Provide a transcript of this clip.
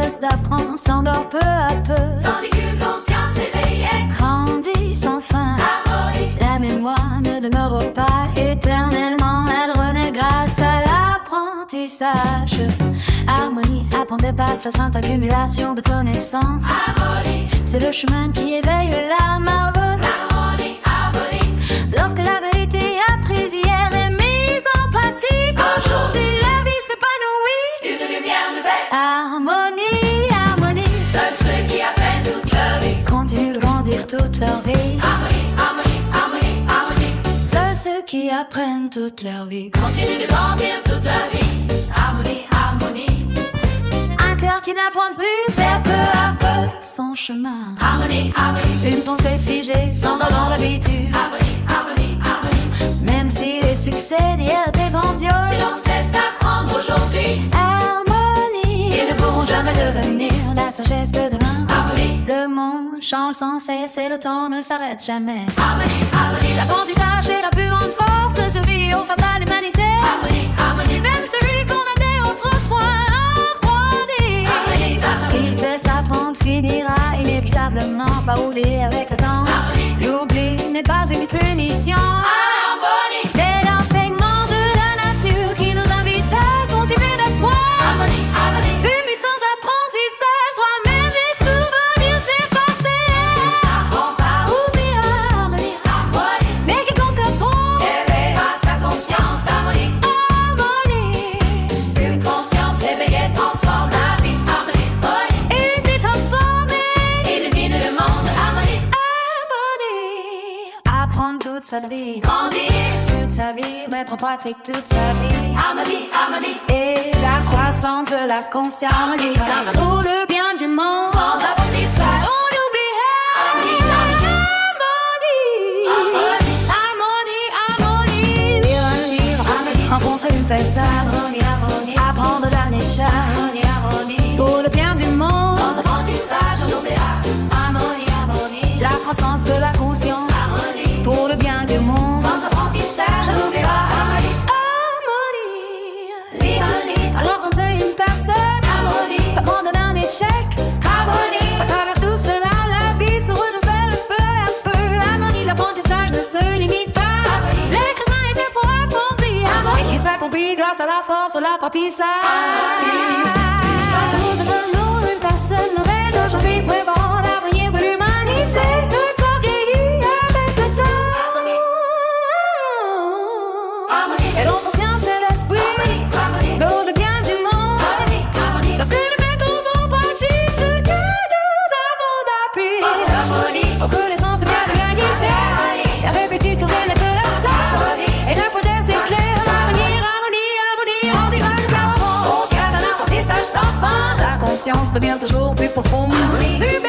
cesse d'apprendre, s'endort peu à peu. Tandis qu'une conscience éveillée Grandit sans fin. harmonie. La mémoire ne demeure pas éternellement. Elle renaît grâce à l'apprentissage. Harmonie, apprendre dépasse la sainte accumulation de connaissances. Harmonie, C'est le chemin qui éveille l'âme harmonie. harmonie, harmonie. Lorsque la vérité apprise hier est mise en pratique, aujourd'hui la vie s'épanouit. Une lumière nouvelle. Harmonie, harmonie. Seuls ceux qui apprennent toute leur vie. Continuent de grandir toute leur vie. Harmonie, harmonie, harmonie, harmonie. Seuls ceux qui apprennent toute leur vie. Continue de grandir toute leur vie. Harmonie, harmonie, Un cœur qui n'apprend plus perd peu à peu son chemin. harmonie, harmonie. Une pensée figée s'endort dans l'habitude. Harmonie, harmonie, harmonie. Même si les succès d'hier étaient grandioses. Si l'on cesse d'apprendre aujourd'hui. Harmonie. Ils ne pourront jamais devenir la sagesse de demain. Harmonie, Le monde change sans cesse et le temps ne s'arrête jamais. harmonie, harmonie. L'apprentissage est la plus grande force de survie aux femmes de l'humanité. Harmonie, harmonie. Même celui qu'on avait autrefois apprenti. Harmonie, S'il cesse d'apprendre, finira inévitablement par rouler avec le temps. harmonie. L'oubli n'est pas une punition, Harmonie, mais l'enseignement de la nature qui nous invite à continuer d'apprendre. harmonie, harmonie. Une puissance apprentissage, soi-même les souvenirs s'effacer. N'apprends pas ou Oublie harmonie, harmonie. mais quiconque apprend Éveillera sa conscience. Harmonie, harmonie. une conscience éveillée transforme la vie. Harmonie, harmonie. Une vie transformée, Illumine le monde. Harmonie, harmonie. Apprendre toute sa vie, grandir. toute sa vie, mettre en pratique toute sa vie. Harmonie, harmonie. Et la croissance de la conscience harmonie pour le bien du monde. Sans apprentissage. On oublie harmonie, harmonie, harmonie. Lire un livre, rencontrer une personne, Harmonie, harmonie. apprendre d'un échec Harmonie, harmonie. pour le bien du monde. Sans apprentissage, on oubliera. Harmonie, harmonie. La croissance de la conscience Harmonie. pour le bien du monde. Sans apprentissage, on oubliera. Harmonie, Harmonie. lis un livre. Alors quand t'es une personne, Harmonie, apprendre d'un échec. harmonie. À travers tout cela, la vie se renouvelle peu à peu. Harmonie, l'apprentissage ne se limite pas. Harmonie. L'écrivain est fait pour accomplir. Harmonie qui s'accomplit grâce à la force de l'apprentissage. Je voudrais nous une personne nouvelle d'aujourd'hui pour répondre à l'avenir de l'humanité. Le corps vieillit avec le temps. Harmonie, Et l'on conscience et l'esprit harmonie. pour le bien du monde. Harmonie, harmonie. Lorsque nous mettons en pratique ce que nous avons appris. Harmonie, Pour que l'essence est bien de l'unité. La répétition fait naître la sage. Et la sagesse éclaire l'avenir. Harmonie, harmonie, on dira que l'avant. Au cœur d'un apprentissage sans fin, la conscience devient toujours plus profonde. Harmonie. Du